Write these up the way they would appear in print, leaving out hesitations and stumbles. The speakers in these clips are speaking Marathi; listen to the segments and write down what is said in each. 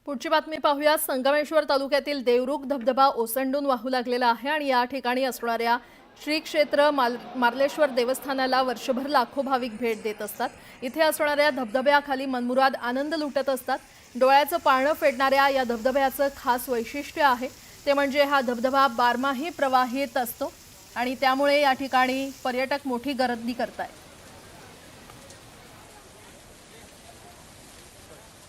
पुढची बातमी पाहूया। संगमेश्वर तालुक्यातील देवरुख धबधबा ओसंडून वाहू लागलेला आहे आणि या ठिकाणी असणाऱ्या श्री क्षेत्र मार्लेश्वर देवस्थानाला वर्षभर लाखो भाविक भेट देत असतात। इथे असणाऱ्या धबधब्याखाली मनमुराद आनंद लुटत असतात। डोळ्याचं पारणं फेडणाऱ्या या धबधब्याचं खास वैशिष्ट्य आहे ते म्हणजे हा धबधबा बारमाही प्रवाहित असतो आणि त्यामुळे या ठिकाणी पर्यटक मोठी गर्दी करतात।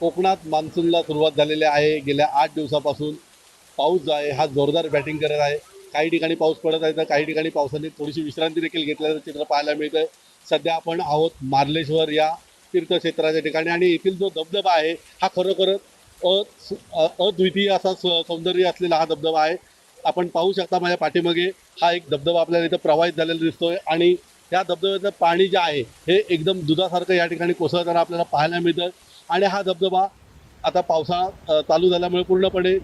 कोकणात मान्सूनला सुरुवात झालेली आहे। गेल्या 8 दिवसापासून पाऊस जो आहे हा जोरदार बॅटिंग करत आहे। काही ठिकाणी पाऊस पडत आहे तर काही ठिकाणी पावसाने थोडीशी विश्रांती देखील घेतल्याचं चित्र पाहायला मिळतंय। सध्या आपण आहोत मार्लेश्वर या तीर्थक्षेत्राच्या ठिकाणी आणि येथील जो धबधबा आहे हा खरोखरच अद्वितीय असा सौंदर्य असलेला हा धबधबा आहे। आपण पाहू शकता माझ्या पाठीमागे हा एक धबधबा आपल्याला इथं प्रवाहित झालेला दिसतोय आणि या धबधब्याचं पाणी जे आहे हे एकदम दुधासारखं या ठिकाणी कोसळताना आपल्याला पाहायला मिळतं आणि हा धबधबा आता पावसाळा चालू झाल्यामुळे पूर्णपणे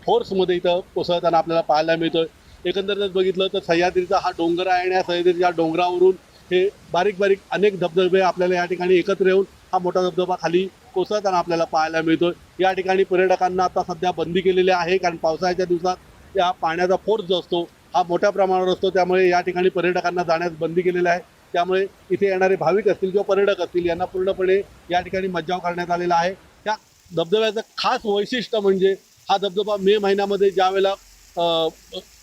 फोर्समध्ये इथं कोसळताना आपल्याला पाहायला मिळतोय। एकंदरीत बघितलं तर सह्याद्रीचा हा डोंगर आहे आणि या सह्याद्रीच्या डोंगरावरून हे बारीक बारीक अनेक धबधबे आपल्याला या ठिकाणी एकत्र येऊन हा मोठा धबधबा खाली कोसळताना आपल्याला पाहायला मिळतोय। या ठिकाणी पर्यटकांना आता सध्या बंदी केलेली आहे कारण पावसाळ्याच्या दिवसात या पाण्याचा फोर्स जो असतो हा मोठ्या प्रमाणावर असतो, त्यामुळे या ठिकाणी पर्यटकांना जाण्यास बंदी केलेली आहे। त्यामुळे इथे येणारे भाविक असतील किंवा पर्यटक असतील यांना पूर्णपणे या ठिकाणी मज्जाव करण्यात आलेला आहे। त्या धबधब्याचं खास वैशिष्ट्य म्हणजे हा धबधबा मे महिन्यामध्ये ज्यावेळेला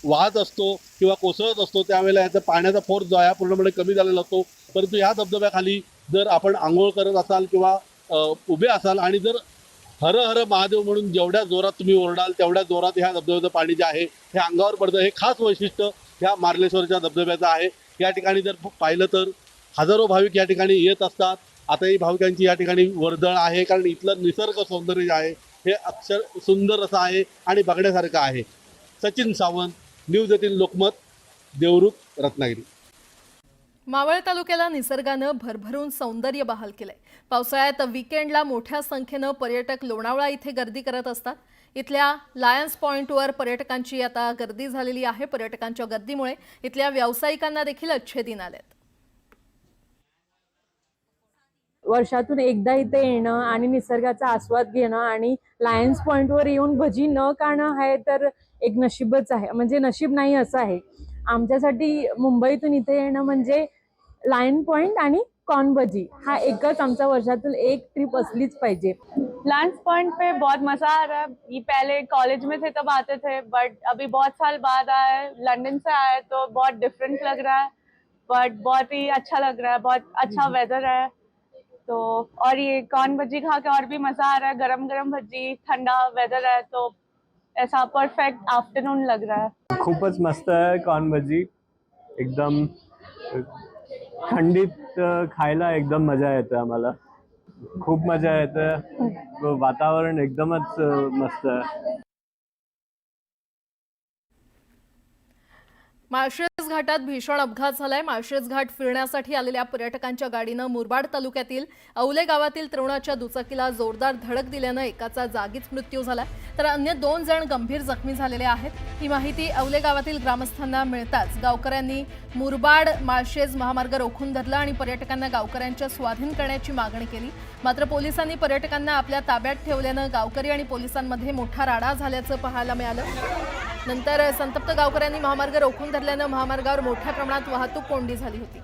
वाहत असतो किंवा कोसळत असतो त्यावेळेला याचा पाण्याचा फोर्स जो आहे पूर्णपणे कमी झालेला असतो, परंतु या धबधब्याखाली जर आपण आंघोळ करत असाल किंवा उभे असाल आणि जर हर हर महादेव म्हणून जेवढ्या जोरात तुम्ही ओरडाल तेवढ्या जोरात ह्या धबधब्याचं पाणी जे आहे हे अंगावर पडतं। हे खास वैशिष्ट्य ह्या मार्लेश्वरच्या धबधब्याचं आहे। या ठिकाणी जर पाहिलं तर हजारो भाविक या ठिकाणी येत असतात। आताही भाविकांची या ठिकाणी वर्दळ आहे कारण इथलं निसर्ग सौंदर्य जे आहे हे अक्षर सुंदर असं आहे आणि बघण्यासारखं आहे। सचिन सावंत, न्यूज 18 लोकमत, देवरुख, रत्नागिरी। मावळ तालुक्याला निसर्गानं भरभरून सौंदर्य बहाल केलंय। पावसाळ्यात वीकेंडला मोठ्या संख्येनं पर्यटक लोणावळा इथे गर्दी करत असतात। इथल्या लायन्स पॉइंटवर पर्यटकांची आता गर्दी झालेली आहे। पर्यटकांच्या गर्दीमुळे इथल्या व्यावसायिकांना देखील अच्छे दिन आलेत। वर्षातून एकदा इथे येणं आणि निसर्गाचा आस्वाद घेणं आणि लायन्स पॉइंटवर येऊन भजी न खाणं हे तर एक नशीबच आहे, म्हणजे नशीब नाही असं आहे। आमच्यासाठी मुंबईतून इथे येणं म्हणजे लायन पॉइंट आणि कॉर्न भजी हा एकच आमचा वर्षातून एक ट्रिप असलीच पाहिजे। लायंस पॉइंट पे बहुत मजा आ रहा है। ये पहले कॉलेज में थे तब आते थे, बट अभी बहुत साल बाद आए, लंदन से आए तो बहुत डिफरेंट लग रहा है, बट बहुत ही अच्छा लग रहा है। बहुत अच्छा वेदर है तो, और ये कॉर्न भजी खा के और भी मजा आ रहा है। गरम गरम भजी, ठंडा वेदर है तो ऐसा परफेक्ट आफ्टरनून लग रहा है। खूपच मस्त आहे कॉर्न भजी, एकदम थंडीत खायला एकदम मजा येते। आम्हाला खूप मजा येते, वातावरण एकदमच मस्त आहे। माळशेज घाटात भीषण अपघात झालाय। माळशेज घाट फिरण्यासाठी आलेल्या पर्यटकांच्या गाडीनं मुरबाड तालुक्यातील औले गावातील तरुणाच्या दुचाकीला जोरदार धडक दिल्यानं एकाचा जागीच मृत्यू झाला तर अन्य 2 जण गंभीर जखमी झालेले आहेत। ही माहिती औले गावातील ग्रामस्थांना मिळताच गावकऱ्यांनी मुरबाड माळशेज महामार्ग रोखून धरला आणि पर्यटकांना गावकऱ्यांच्या स्वाधीन करण्याची मागणी केली। मात्र पोलिसांनी पर्यटकांना आपल्या ताब्यात ठेवल्यानं गावकरी आणि पोलिसांमध्ये मोठा राडा झाल्याचं पाहायला मिळालं। नंतर संतप्त गावकऱ्यांनी महामार्ग रोखून धरल्यानं महामार्गावर मोठ्या प्रमाणात वाहतूक कोंडी झाली होती।